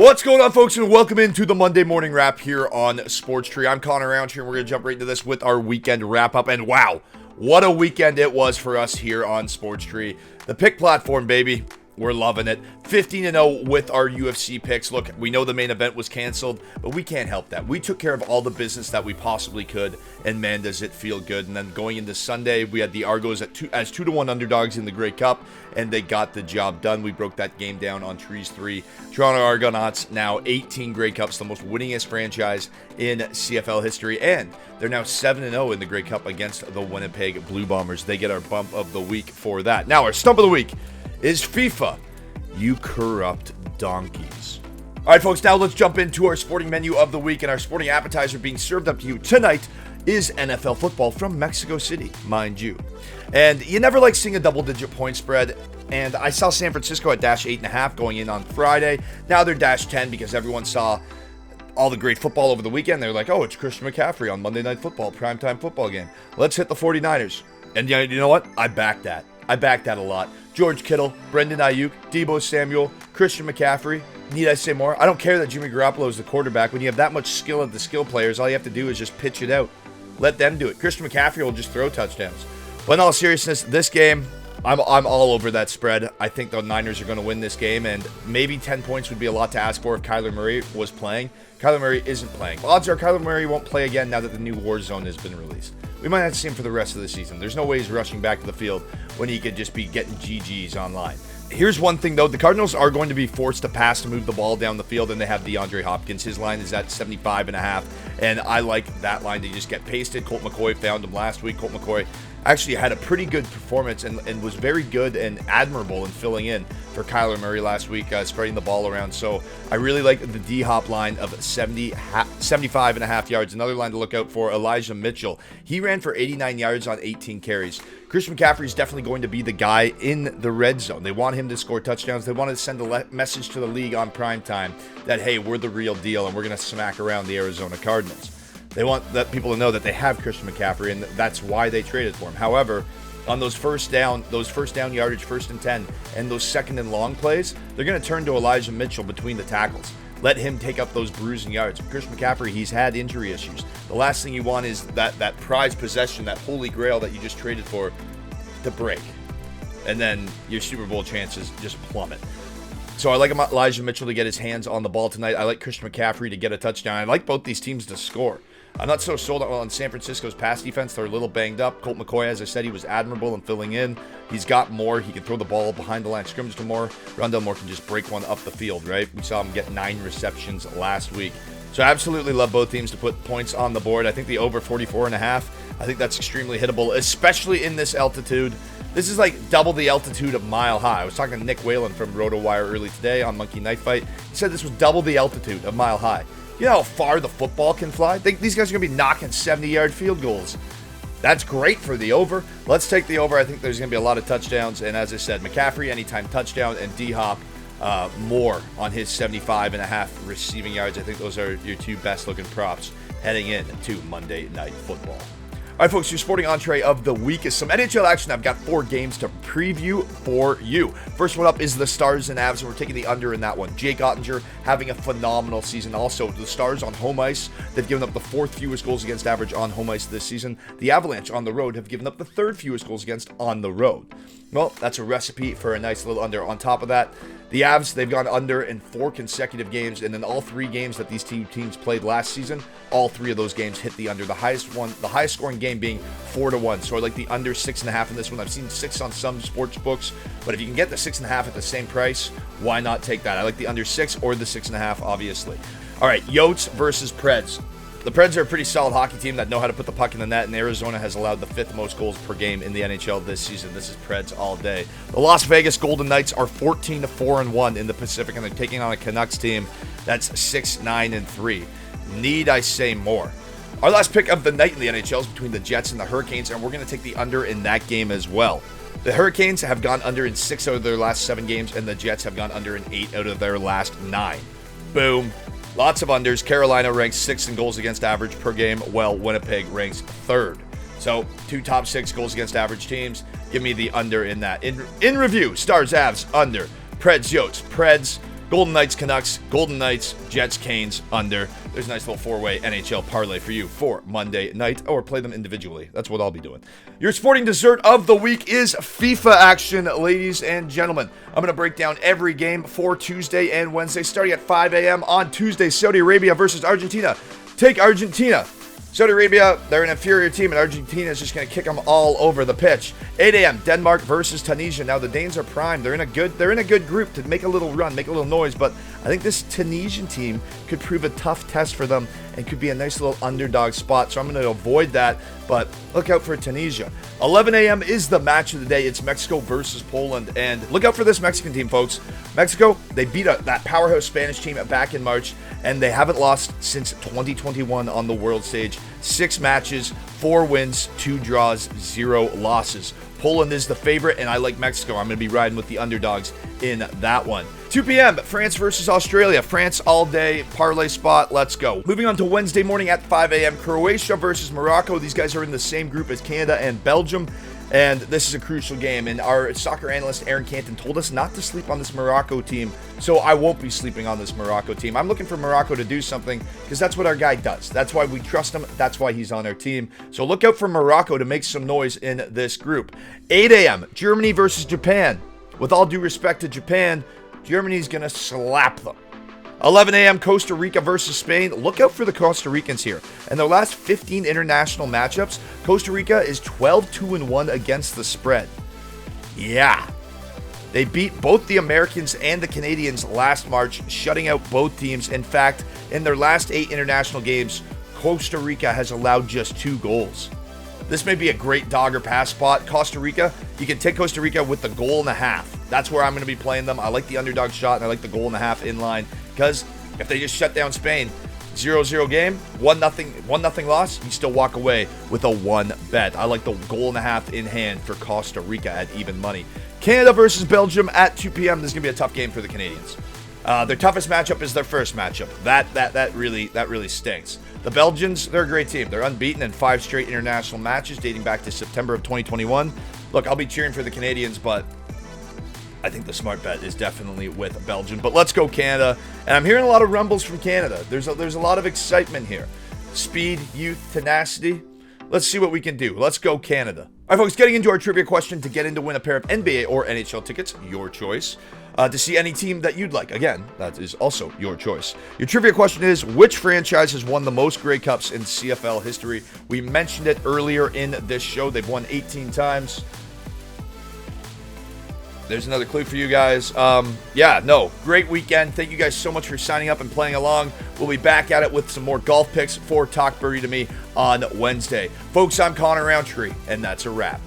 What's going on, folks, and welcome into the Monday Morning Wrap here on Sports Tree. I'm Connor Roundtree, and we're going to jump right into this with our weekend wrap-up. And wow, what a weekend it was for us here on Sports Tree. The pick platform, baby. We're loving it. 15-0 with our UFC picks. Look, we know the main event was canceled, but we can't help that. We took care of all the business that we possibly could, and man, does it feel good. And then going into Sunday, we had the Argos as 2-1 underdogs in the Grey Cup, and they got the job done. We broke that game down on Trees 3. Toronto Argonauts, now 18 Grey Cups, the most winningest franchise in CFL history, and they're now 7-0 in the Grey Cup against the Winnipeg Blue Bombers. They get our bump of the week for that. Now, our stump of the week is FIFA, you corrupt donkeys. All right, folks, now let's jump into our sporting menu of the week, and our sporting appetizer being served up to you tonight is NFL football from Mexico City, mind you. And you never like seeing a double-digit point spread, and I saw San Francisco at -8.5 going in on Friday. Now they're -10 because everyone saw all the great football over the weekend. They're like, oh, it's Christian McCaffrey on Monday Night Football, primetime football game. Let's hit the 49ers. And you know what? I backed that. I backed that a lot. George Kittle, Brendan Ayuk, Deebo Samuel, Christian McCaffrey. Need I say more? I don't care that Jimmy Garoppolo is the quarterback. When you have that much skill of the skill players, all you have to do is just pitch it out. Let them do it. Christian McCaffrey will just throw touchdowns. But in all seriousness, this game, I'm all over that spread. I think the Niners are going to win this game, and maybe 10 points would be a lot to ask for if Kyler Murray was playing. Kyler Murray isn't playing. Odds are Kyler Murray won't play again now that the new war zone has been released. We might have to see him for the rest of the season. There's no way he's rushing back to the field when he could just be getting GGs online. Here's one thing, though. The Cardinals are going to be forced to pass to move the ball down the field, and they have DeAndre Hopkins. His line is at 75.5, and I like that line to just get pasted. Colt McCoy found him last week. Colt McCoy actually had a pretty good performance and was very good and admirable in filling in for Kyler Murray last week, spreading the ball around. So I really like the D-Hop line of 75.5 yards. Another line to look out for, Elijah Mitchell. He ran for 89 yards on 18 carries. Christian McCaffrey is definitely going to be the guy in the red zone. They want him to score touchdowns. They want to send a message to the league on primetime that, hey, we're the real deal and we're going to smack around the Arizona Cardinals. They want people to know that they have Christian McCaffrey, and that's why they traded for him. However, on those first down yardage, 1st and 10, and those 2nd and long plays, they're going to turn to Elijah Mitchell between the tackles. Let him take up those bruising yards. Christian McCaffrey, he's had injury issues. The last thing you want is that prized possession, that holy grail that you just traded for, to break. And then your Super Bowl chances just plummet. So I like Elijah Mitchell to get his hands on the ball tonight. I like Christian McCaffrey to get a touchdown. I like both these teams to score. I'm not so sold on San Francisco's pass defense. They're a little banged up. Colt McCoy, as I said, he was admirable in filling in. He's got more. He can throw the ball behind the line of scrimmage to more. Rondell Moore can just break one up the field, right? We saw him get 9 receptions last week. So I absolutely love both teams to put points on the board. I think the over 44.5, I think that's extremely hittable, especially in this altitude. This is like double the altitude of Mile High. I was talking to Nick Whalen from RotoWire early today on Monkey Knife Fight. He said this was double the altitude of Mile High. You know how far the football can fly? These guys are going to be knocking 70-yard field goals. That's great for the over. Let's take the over. I think there's going to be a lot of touchdowns. And as I said, McCaffrey, anytime touchdown, and D-Hop, more on his 75.5 receiving yards. I think those are your two best-looking props heading into Monday Night Football. All right, folks, your sporting entree of the week is some NHL action. I've got 4 games to preview for you. First one up is the Stars and Avs, and we're taking the under in that one. Jake Ottinger having a phenomenal season. Also, the Stars on home ice, they've given up the 4th fewest goals against average on home ice this season. The Avalanche on the road have given up the 3rd fewest goals against on the road. Well, that's a recipe for a nice little under. On top of that, the Avs, they've gone under in 4 consecutive games, and in all 3 games that these two teams played last season, all 3 of those games hit the under. The highest scoring game being 4-1. So I like the under 6.5 in this one. I've seen 6 on some sports books, but if you can get the 6.5 at the same price, why not take that? I like the under 6 or the 6.5, obviously. All right, Yotes versus Preds. The Preds are a pretty solid hockey team that know how to put the puck in the net, and Arizona has allowed the 5th most goals per game in the NHL this season. This is Preds all day. The Las Vegas Golden Knights are 14-4-1 in the Pacific, and they're taking on a Canucks team that's 6-9-3. Need I say more? Our last pick of the night in the NHL is between the Jets and the Hurricanes, and we're going to take the under in that game as well. The Hurricanes have gone under in 6 out of their last 7 games, and the Jets have gone under in 8 out of their last 9. Boom. Lots of unders. Carolina ranks 6th in goals against average per game, while Winnipeg ranks 3rd. So, 2 top 6 goals against average teams. Give me the under in that. In review, Stars, Avs, under. Preds, Yotes. Preds Golden Knights, Canucks, Golden Knights, Jets, Canes, under. There's a nice little four-way NHL parlay for you for Monday night, or play them individually. That's what I'll be doing. Your sporting dessert of the week is FIFA action, ladies and gentlemen. I'm going to break down every game for Tuesday and Wednesday, starting at 5 a.m. on Tuesday. Saudi Arabia versus Argentina. Take Argentina. Saudi Arabia, they're an inferior team, and Argentina is just going to kick them all over the pitch. 8 a.m., Denmark versus Tunisia. Now, the Danes are primed. They're in a good group to make a little run, make a little noise, but I think this Tunisian team could prove a tough test for them and could be a nice little underdog spot, so I'm going to avoid that, but look out for Tunisia. 11 a.m. is the match of the day. It's Mexico versus Poland, and look out for this Mexican team, folks. Mexico, they beat that powerhouse Spanish team back in March, and they haven't lost since 2021 on the world stage. 6 matches, 4 wins, 2 draws, 0 losses. Poland is the favorite, and I like Mexico. I'm going to be riding with the underdogs in that one. 2 p.m., France versus Australia. France all day, parlay spot. Let's go. Moving on to Wednesday morning at 5 a.m., Croatia versus Morocco. These guys are in the same group as Canada and Belgium, and this is a crucial game. And our soccer analyst, Aaron Canton, told us not to sleep on this Morocco team, so I won't be sleeping on this Morocco team. I'm looking for Morocco to do something because that's what our guy does. That's why we trust him. That's why he's on our team. So look out for Morocco to make some noise in this group. 8 a.m., Germany versus Japan. With all due respect to Japan, Germany's going to slap them. 11 a.m., Costa Rica versus Spain. Look out for the Costa Ricans here. In their last 15 international matchups, Costa Rica is 12-2-1 against the spread. Yeah. They beat both the Americans and the Canadians last March, shutting out both teams. In fact, in their last 8 international games, Costa Rica has allowed just 2 goals. This may be a great dog or pass spot. Costa Rica, you can take Costa Rica with the 1.5 goals. That's where I'm going to be playing them. I like the underdog shot, and I like the 1.5 goals in line. Because if they just shut down Spain, 0-0 game, 1-0 loss, you still walk away with a 1 bet. I like the 1.5 goals in hand for Costa Rica at even money. Canada versus Belgium at 2 p.m. This is going to be a tough game for the Canadians. Their toughest matchup is their first matchup. That really stinks. The Belgians, they're a great team. They're unbeaten in 5 straight international matches dating back to September of 2021. Look, I'll be cheering for the Canadians, but I think the smart bet is definitely with Belgium. But let's go Canada. And I'm hearing a lot of rumbles from Canada. There's a lot of excitement here. Speed, youth, tenacity. Let's see what we can do. Let's go Canada. All right, folks, getting into our trivia question to get in to win a pair of NBA or NHL tickets, your choice. To see any team that you'd like. Again, that is also your choice. Your trivia question is, which franchise has won the most Grey Cups in CFL history? We mentioned it earlier in this show. They've won 18 times. There's another clue for you guys. Great weekend. Thank you guys so much for signing up and playing along. We'll be back at it with some more golf picks for Talk Birdie to Me on Wednesday. Folks, I'm Connor Roundtree, and that's a wrap.